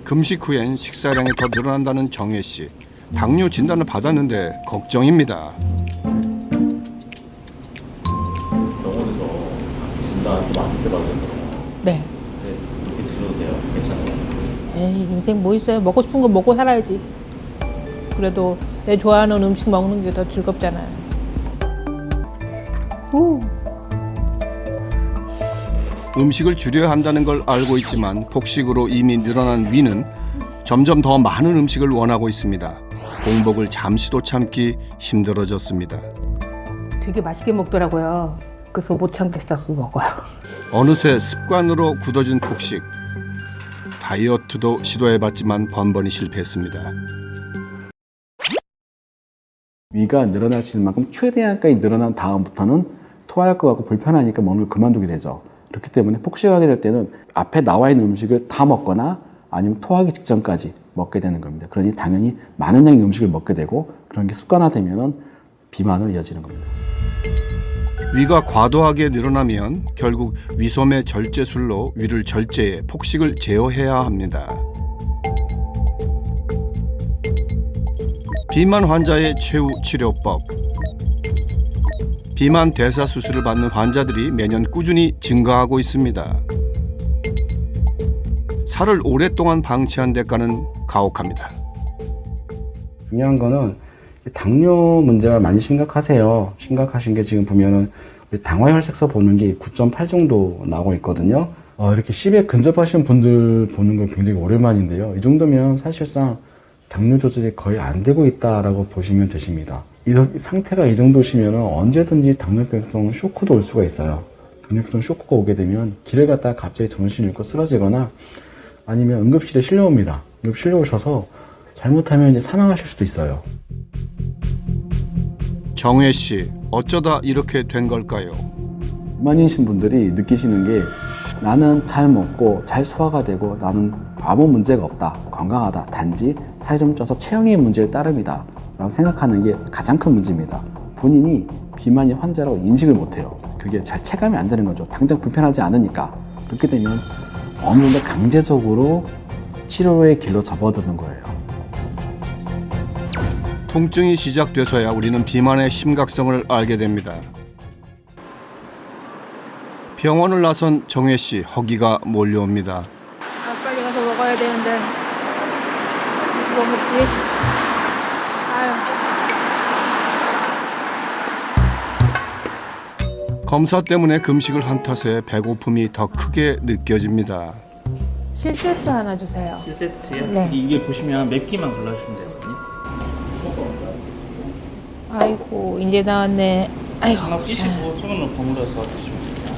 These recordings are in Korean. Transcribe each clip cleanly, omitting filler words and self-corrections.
금식 후엔 식사량이 더 늘어난다는 정혜 씨. 당뇨 진단을 받았는데 걱정입니다. 병원에서 진단 좀 안 해봐도 네. 이렇게 드셔도 돼요? 괜찮아요? 에이, 인생 뭐 있어요? 먹고 싶은 거 먹고 살아야지. 그래도 내 좋아하는 음식 먹는 게 더 즐겁잖아요. 오. 음식을 줄여야 한다는 걸 알고 있지만 폭식으로 이미 늘어난 위는 점점 더 많은 음식을 원하고 있습니다. 공복을 잠시도 참기 힘들어졌습니다. 되게 맛있게 먹더라고요. 그래서 못 참겠어 먹어요. 어느새 습관으로 굳어진 폭식. 다이어트도 시도해봤지만 번번이 실패했습니다. 위가 늘어나시는 만큼 최대한까지 늘어난 다음부터는 토할 것 같고 불편하니까 먹는 걸 그만두게 되죠. 그렇기 때문에 폭식하게 될 때는 앞에 나와 있는 음식을 다 먹거나 아니면 토하기 직전까지 먹게 되는 겁니다. 그러니 당연히 많은 양의 음식을 먹게 되고 그런 게 습관화되면 비만으로 이어지는 겁니다. 위가 과도하게 늘어나면 결국 위소매 절제술로 위를 절제해 폭식을 제어해야 합니다. 비만 환자의 최후 치료법. 비만 대사 수술을 받는 환자들이 매년 꾸준히 증가하고 있습니다. 살을 오랫동안 방치한 대가는 가혹합니다. 중요한 거는 당뇨 문제가 많이 심각하세요. 심각하신 게 지금 보면은 당화혈색소 보는 게 9.8 정도 나오고 있거든요. 이렇게 10에 근접하신 분들 보는 건 굉장히 오랜만인데요. 이 정도면 사실상 당뇨 조절이 거의 안 되고 있다라고 보시면 되십니다. 이 상태가 이 정도시면 언제든지 당뇨병성 쇼크도 올 수가 있어요. 당뇨병성 쇼크가 오게 되면 길을 갔다가 갑자기 정신을 잃고 쓰러지거나 아니면 응급실에 실려옵니다. 응급실에 실려오셔서 잘못하면 이제 사망하실 수도 있어요. 정혜 씨, 어쩌다 이렇게 된 걸까요? 비만이신 분들이 느끼시는 게 나는 잘 먹고 잘 소화가 되고 나는 아무 문제가 없다, 건강하다. 단지 살이 좀 쪄서 체형의 문제일 따름이다 라고 생각하는 게 가장 큰 문제입니다. 본인이 비만이 환자라고 인식을 못해요. 그게 잘 체감이 안 되는 거죠. 당장 불편하지 않으니까. 그렇게 되면 어느 정도 강제적으로 치료의 길로 접어드는 거예요. 통증이 시작돼서야 우리는 비만의 심각성을 알게 됩니다. 병원을 나선 정혜 씨, 허기가 몰려옵니다. 빨리 가서 먹어야 되는데 뭐 먹지? 검사 때문에 금식을 한 탓에 배고픔이 더 크게 느껴집니다. 실세트 하나 주세요. 1세트요? 네. 이게 보시면 맵기만 골라주시면 되거든요. 아이고 이제 나왔네. 아이고. 하나 끼시고 손으로 버무려서 드시면 됩니다.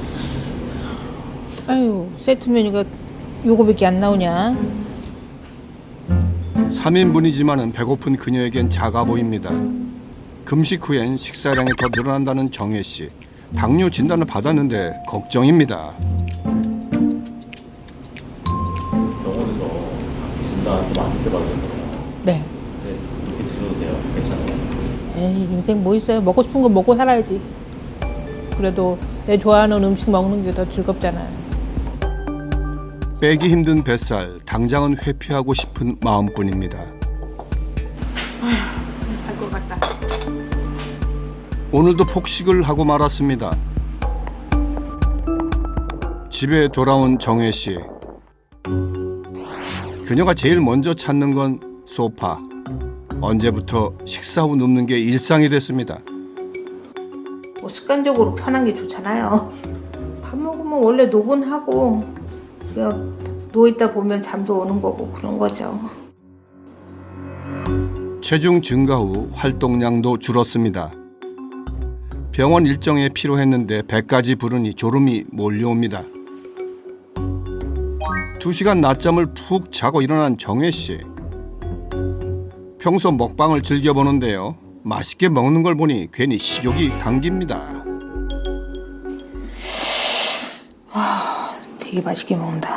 아유 세트 메뉴가 요거밖에 안 나오냐? 3인분이지만은 배고픈 그녀에겐 작아 보입니다. 금식 후엔 식사량이 더 늘어난다는 정혜 씨. 당뇨 진단을 받았는데 걱정입니다. 병원에서 진단 좀 안 해봐도 네. 이렇게 드셔도 돼요? 괜찮아요? 에이, 인생 뭐 있어요? 먹고 싶은 거 먹고 살아야지. 그래도 내 좋아하는 음식 먹는 게 더 즐겁잖아요. 빼기 힘든 뱃살, 당장은 회피하고 싶은 마음뿐입니다. 살 것 같다. 오늘도 폭식을 하고 말았습니다. 집에 돌아온 정혜 씨. 그녀가 제일 먼저 찾는 건 소파. 언제부터 식사 후 눕는 게 일상이 됐습니다. 뭐 습관적으로 편한 게 좋잖아요. 밥 먹으면 원래 노곤하고 그냥 누워있다 보면 잠도 오는 거고 그런 거죠. 체중 증가 후 활동량도 줄었습니다. 병원 일정에 피로했는데 배까지 부르니 졸음이 몰려옵니다. 2시간 낮잠을 푹 자고 일어난 정혜 씨. 평소 먹방을 즐겨보는데요. 맛있게 먹는 걸 보니 괜히 식욕이 당깁니다. 되게 맛있게 먹는다.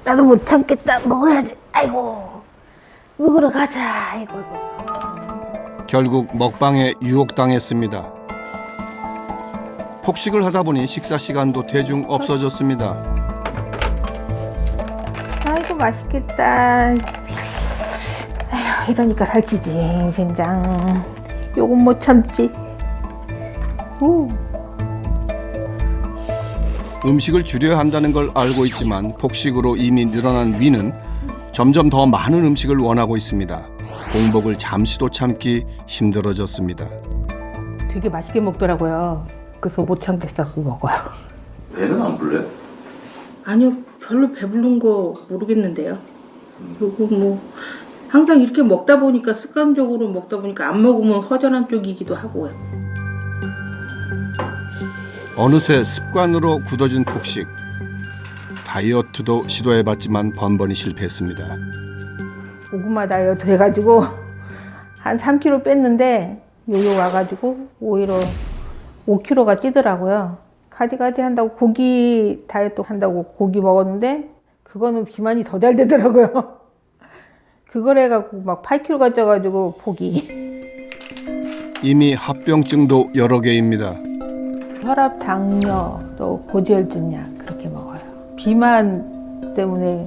나도 못 참겠다. 먹어야지. 아이고. 먹으러 가자. 아이고. 결국 먹방에 유혹당했습니다. 폭식을 하다 보니 식사 시간도 대중 없어졌습니다. 아이고 맛있겠다. 아휴 이러니까 살찌지 젠장. 요건 못 참지. 오. 음식을 줄여야 한다는 걸 알고 있지만 폭식으로 이미 늘어난 위는 점점 더 많은 음식을 원하고 있습니다. 공복을 잠시도 참기 힘들어졌습니다. 되게 맛있게 먹더라고요. 그래서 못 참겠어 먹어요. 배는 안 불러요? 아니요, 별로 배부른 거 모르겠는데요. 그리고 뭐 항상 이렇게 먹다 보니까 습관적으로 먹다 보니까 안 먹으면 허전한 쪽이기도 하고요. 어느새 습관으로 굳어진 폭식. 다이어트도 시도해봤지만 번번이 실패했습니다. 고구마 다이어트 해가지고 한 3kg 뺐는데 요요 와가지고 오히려 5kg가 찌더라고요. 가지가지 한다고 고기 다이어트 한다고 고기 먹었는데 그거는 비만이 더 잘 되더라고요. 그걸 해갖고 막 8kg가 쪄가지고 포기. 이미 합병증도 여러 개입니다. 혈압, 당뇨, 또 고지혈증 약 그렇게 먹어요. 비만 때문에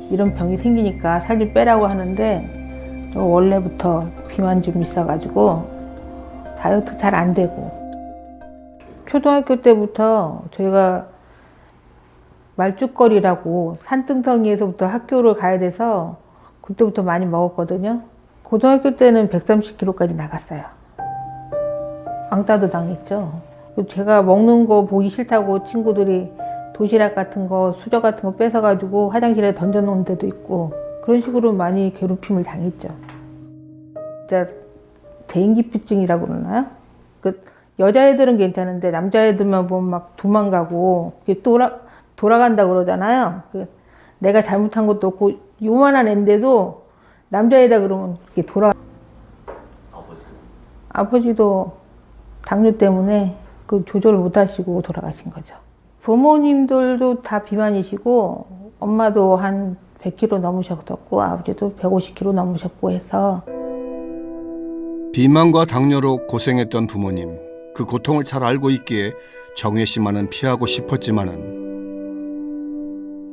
이런 병이 생기니까 살 좀 빼라고 하는데 저 원래부터 비만 좀 있어가지고 다이어트 잘 안 되고 초등학교 때부터 저희가 말죽거리라고 산등성이에서부터 학교를 가야 돼서 그때부터 많이 먹었거든요. 고등학교 때는 130kg까지 나갔어요. 왕따도 당했죠. 제가 먹는 거 보기 싫다고 친구들이 도시락 같은 거, 수저 같은 거 뺏어가지고 화장실에 던져놓은 데도 있고 그런 식으로 많이 괴롭힘을 당했죠. 진짜 대인기피증이라고 그러나요? 여자애들은 괜찮은데 남자애들만 보면 막 도망가고 돌아간다 그러잖아요. 내가 잘못한 것도 없고 요만한 애인데도 남자애다 그러면 이렇게 아버지도 당뇨 때문에 그 조절을 못 하시고 돌아가신 거죠. 부모님들도 다 비만이시고 엄마도 한 100kg 넘으셨었고 아버지도 150kg 넘으셨고 해서 비만과 당뇨로 고생했던 부모님. 그 고통을 잘 알고 있기에 정혜 씨만은 피하고 싶었지만은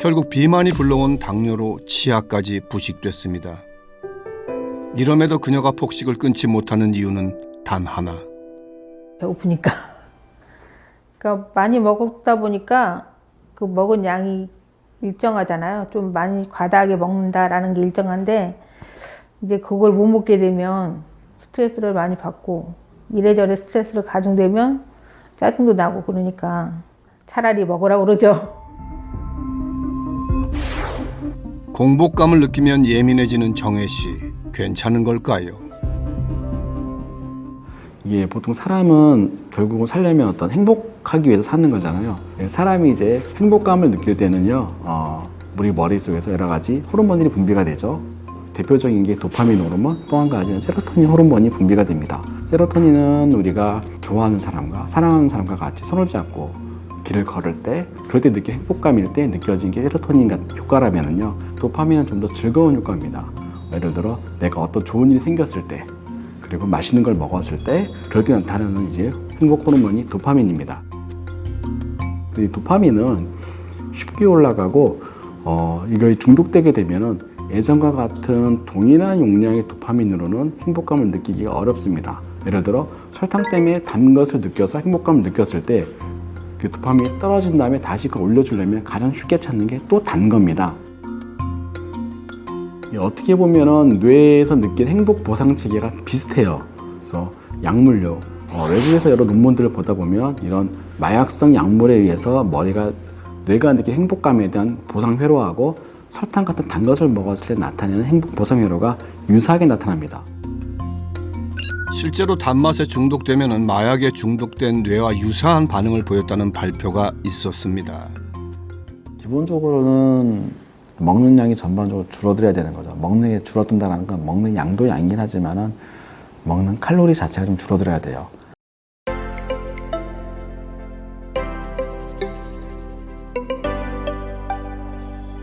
결국 비만이 불러온 당뇨로 치아까지 부식됐습니다. 이럼에도 그녀가 폭식을 끊지 못하는 이유는 단 하나. 배고프니까. 그러니까 많이 먹다 보니까 그 먹은 양이 일정하잖아요. 좀 많이 과다하게 먹는다라는 게 일정한데 이제 그걸 못 먹게 되면 스트레스를 많이 받고 이래저래 스트레스를 가중되면 짜증도 나고 그러니까 차라리 먹으라고 그러죠. 공복감을 느끼면 예민해지는 정혜 씨. 괜찮은 걸까요? 이게 보통 사람은 결국은 살려면 어떤 행복하기 위해서 사는 거잖아요. 사람이 이제 행복감을 느낄 때는요, 우리 머릿속에서 여러 가지 호르몬들이 분비가 되죠. 대표적인 게 도파민 호르몬, 또 한 가지는 세로토닌 호르몬이 분비가 됩니다. 세로토닌은 우리가 좋아하는 사람과 사랑하는 사람과 같이 손을 잡고 길을 걸을 때, 그럴 때 느낀 행복감일 때 느껴진 게 세로토닌 같은 효과라면은요, 도파민은 좀 더 즐거운 효과입니다. 예를 들어 내가 어떤 좋은 일이 생겼을 때, 그리고 맛있는 걸 먹었을 때, 그럴 때 나타나는 이제 행복 호르몬이 도파민입니다. 이 도파민은 쉽게 올라가고 이거에 중독되게 되면은 예전과 같은 동일한 용량의 도파민으로는 행복감을 느끼기가 어렵습니다. 예를 들어 설탕 때문에 단 것을 느껴서 행복감을 느꼈을 때 그 도파민이 떨어진 다음에 다시 그걸 올려주려면 가장 쉽게 찾는 게 또 단 겁니다. 어떻게 보면은 뇌에서 느낀 행복 보상 체계가 비슷해요. 그래서 약물류, 외국에서 여러 논문들을 보다 보면 이런 마약성 약물에 의해서 뇌가 느낀 행복감에 대한 보상 회로하고 설탕 같은 단 것을 먹었을 때 나타내는 행복 보상 회로가 유사하게 나타납니다. 실제로 단맛에 중독되면 마약에 중독된 뇌와 유사한 반응을 보였다는 발표가 있었습니다. 기본적으로는 먹는 양이 전반적으로 줄어들어야 되는 거죠. 먹는 게 줄어든다는 건 먹는 양도 양이긴 하지만은 먹는 칼로리 자체가 좀 줄어들어야 돼요.